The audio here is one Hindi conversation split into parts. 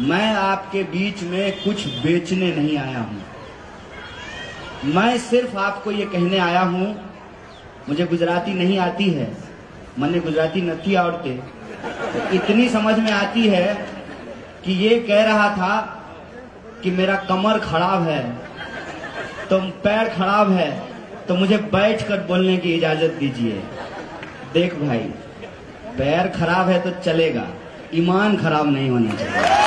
मैं आपके बीच में कुछ बेचने नहीं आया हूं। मैं सिर्फ आपको ये कहने आया हूं, मुझे गुजराती नहीं आती है, मैंने गुजराती नहीं आवड़ते, इतनी समझ में आती है कि ये कह रहा था कि मेरा कमर खराब है, तो पैर खराब है, तो मुझे बैठकर बोलने की इजाजत दीजिए। देख भाई, पैर खराब है तो चलेगा, ईमान खराब नहीं होना चाहिए।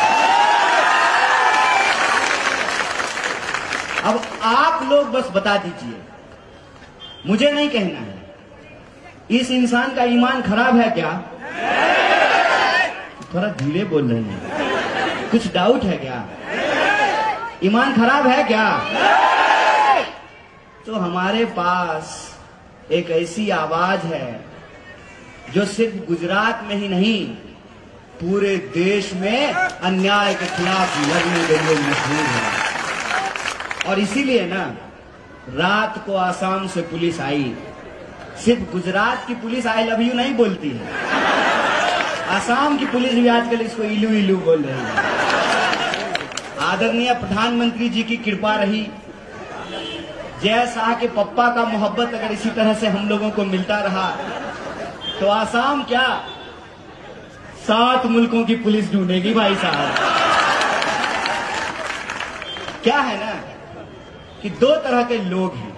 अब आप लोग बस बता दीजिए, मुझे नहीं कहना है, इस इंसान का ईमान खराब है क्या? थोड़ा धीरे बोल रहे हैं, कुछ डाउट है क्या? ईमान खराब है क्या? तो हमारे पास एक ऐसी आवाज है जो सिर्फ गुजरात में ही नहीं, पूरे देश में अन्याय के खिलाफ लड़ने के लिए मशहूर है। और इसीलिए ना, रात को आसाम से पुलिस आई। सिर्फ गुजरात की पुलिस आई लव यू नहीं बोलती है, आसाम की पुलिस भी आजकल इसको इलू इलू बोल रही है। आदरणीय प्रधानमंत्री जी की कृपा रही, जय शाह के पप्पा का मोहब्बत अगर इसी तरह से हम लोगों को मिलता रहा तो आसाम क्या 7 मुल्कों की पुलिस ढूंढेगी भाई साहब। क्या है ना कि 2 तरह के लोग हैं।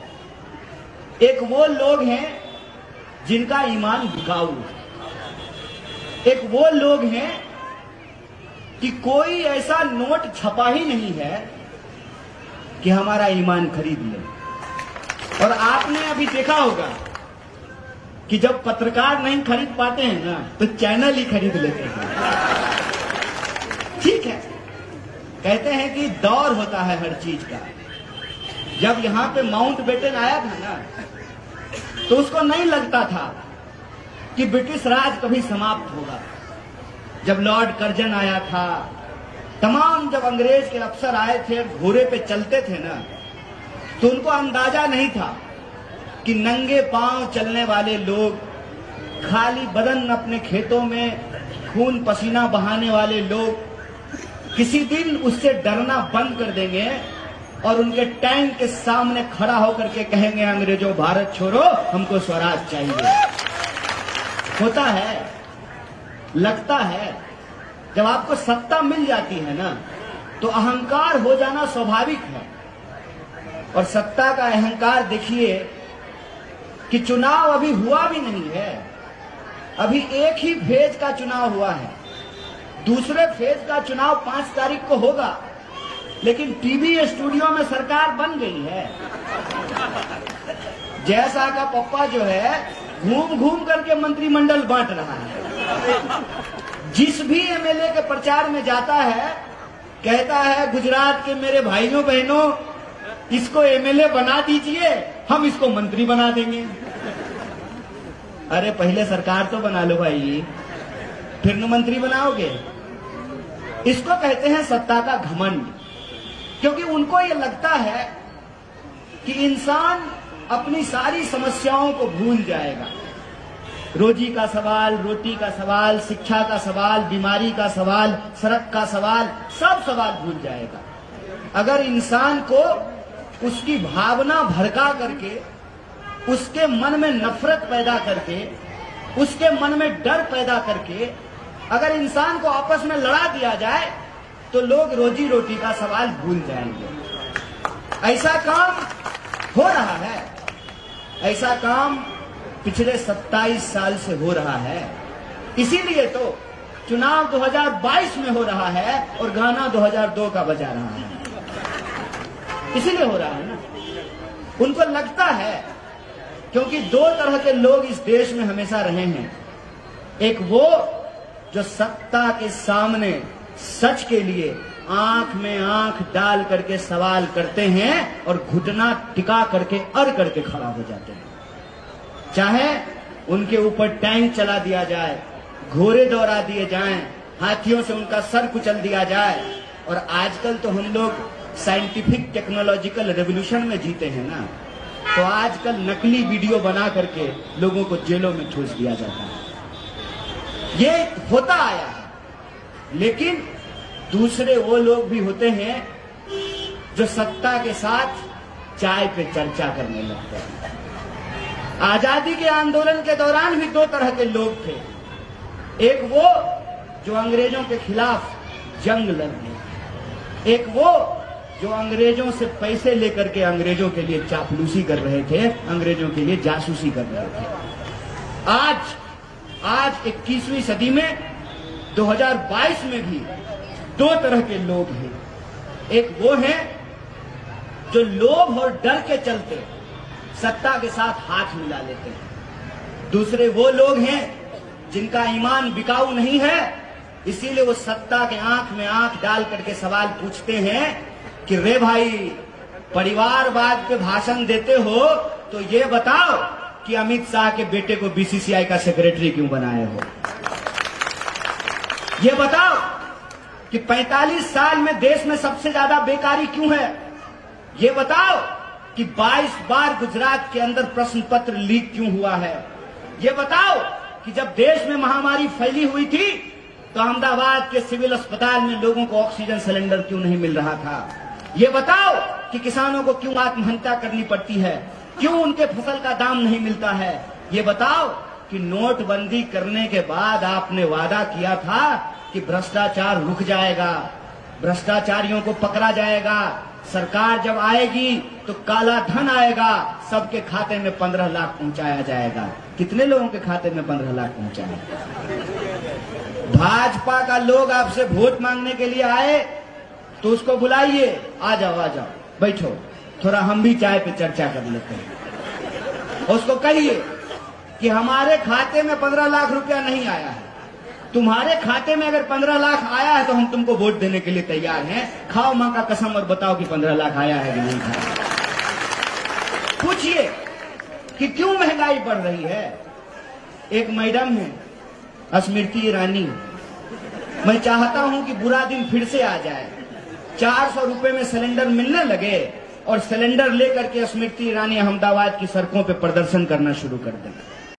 एक वो लोग हैं जिनका ईमान बिकाऊ है, एक वो लोग हैं कि कोई ऐसा नोट छपा ही नहीं है कि हमारा ईमान खरीद ले। और आपने अभी देखा होगा कि जब पत्रकार नहीं खरीद पाते हैं ना, तो चैनल ही खरीद लेते हैं। ठीक है, कहते हैं कि दौर होता है हर चीज का। जब यहां पे माउंटबेटन आया था ना, तो उसको नहीं लगता था कि ब्रिटिश राज कभी समाप्त होगा। जब लॉर्ड कर्जन आया था, तमाम जब अंग्रेज के अफसर आए थे, घोड़े पे चलते थे ना, तो उनको अंदाजा नहीं था कि नंगे पांव चलने वाले लोग, खाली बदन अपने खेतों में खून पसीना बहाने वाले लोग किसी दिन उससे डरना बंद कर देंगे और उनके टैंक के सामने खड़ा होकर के कहेंगे, अंग्रेजों भारत छोड़ो, हमको स्वराज चाहिए। होता है, लगता है, जब आपको सत्ता मिल जाती है ना, तो अहंकार हो जाना स्वाभाविक है। और सत्ता का अहंकार देखिए कि चुनाव अभी हुआ भी नहीं है, अभी एक ही फेज का चुनाव हुआ है, दूसरे फेज का चुनाव 5 तारीख को होगा, लेकिन टीवी स्टूडियो में सरकार बन गई है। जय शाह का पप्पा जो है घूम घूम करके मंत्रिमंडल बांट रहा है। जिस भी एमएलए के प्रचार में जाता है, कहता है, गुजरात के मेरे भाइयों बहनों, इसको एमएलए बना दीजिए, हम इसको मंत्री बना देंगे। अरे पहले सरकार तो बना लो भाई, फिर न मंत्री बनाओगे। इसको कहते हैं सत्ता का घमंड, क्योंकि उनको ये लगता है कि इंसान अपनी सारी समस्याओं को भूल जाएगा। रोजी का सवाल, रोटी का सवाल, शिक्षा का सवाल, बीमारी का सवाल, सड़क का सवाल, सब सवाल भूल जाएगा। अगर इंसान को उसकी भावना भड़का करके, उसके मन में नफरत पैदा करके, उसके मन में डर पैदा करके अगर इंसान को आपस में लड़ा दिया जाए, तो लोग रोजी रोटी का सवाल भूल जाएंगे। ऐसा काम हो रहा है, ऐसा काम पिछले 27 साल से हो रहा है। इसीलिए तो चुनाव 2022 में हो रहा है और गाना 2002 का बजा रहा है। इसीलिए हो रहा है ना, उनको लगता है, क्योंकि 2 तरह के लोग इस देश में हमेशा रहे हैं। एक वो जो सत्ता के सामने सच के लिए आंख में आंख डाल करके सवाल करते हैं और घुटना टिका करके अड़ करके खड़ा हो जाते हैं। चाहे उनके ऊपर टैंक चला दिया जाए, घोड़े दौड़ा दिए जाएं, हाथियों से उनका सर कुचल दिया जाए। और आजकल तो हम लोग साइंटिफिक टेक्नोलॉजिकल रेवोल्यूशन में जीते हैं ना, तो आजकल नकली वीडियो बना करके लोगों को जेलों में ठूस दिया जाता है। ये होता आया है, लेकिन दूसरे वो लोग भी होते हैं जो सत्ता के साथ चाय पे चर्चा करने लगते हैं। आजादी के आंदोलन के दौरान भी दो तरह के लोग थे। एक वो जो अंग्रेजों के खिलाफ जंग लड़ने, एक वो जो अंग्रेजों से पैसे लेकर के अंग्रेजों के लिए चापलूसी कर रहे थे, अंग्रेजों के लिए जासूसी कर रहे थे। आज 21वीं सदी में 2022 में भी दो तरह के लोग हैं। एक वो हैं जो लोभ और डर के चलते सत्ता के साथ हाथ मिला लेते हैं। दूसरे वो लोग हैं जिनका ईमान बिकाऊ नहीं है, इसीलिए वो सत्ता के आंख में आंख डाल करके सवाल पूछते हैं कि रे भाई, परिवारवाद पे भाषण देते हो तो ये बताओ कि अमित शाह के बेटे को बीसीसीआई का सेक्रेटरी क्यों बनाए हो? ये बताओ कि 45 साल में देश में सबसे ज्यादा बेकारी क्यों है? ये बताओ कि 22 बार गुजरात के अंदर प्रश्न पत्र लीक क्यों हुआ है? ये बताओ कि जब देश में महामारी फैली हुई थी तो अहमदाबाद के सिविल अस्पताल में लोगों को ऑक्सीजन सिलेंडर क्यों नहीं मिल रहा था? ये बताओ कि किसानों को क्यों आत्महत्या करनी पड़ती है, क्यों उनके फसल का दाम नहीं मिलता है? ये बताओ कि नोटबंदी करने के बाद आपने वादा किया था कि भ्रष्टाचार रुक जाएगा, भ्रष्टाचारियों को पकड़ा जाएगा, सरकार जब आएगी तो काला धन आएगा, सबके खाते में 15 लाख पहुंचाया जाएगा। कितने लोगों के खाते में 15 लाख पहुंचाया? भाजपा का लोग आपसे वोट मांगने के लिए आए तो उसको बुलाइए, आ जाओ बैठो, थोड़ा हम भी चाय पे चर्चा कर लेते हैं। उसको कहिए कि हमारे खाते में 15 लाख रुपया नहीं आया है, तुम्हारे खाते में अगर 15 लाख आया है तो हम तुमको वोट देने के लिए तैयार हैं। खाओ मां का कसम और बताओ कि 15 लाख आया है कि नहीं खाया। पूछिए कि क्यों महंगाई बढ़ रही है। एक मैडम है स्मृति ईरानी, मैं चाहता हूं कि बुरा दिन फिर से आ जाए, 400 रुपए में सिलेंडर मिलने लगे और सिलेंडर लेकर के स्मृति ईरानी अहमदाबाद की सड़कों पे प्रदर्शन करना शुरू कर दें।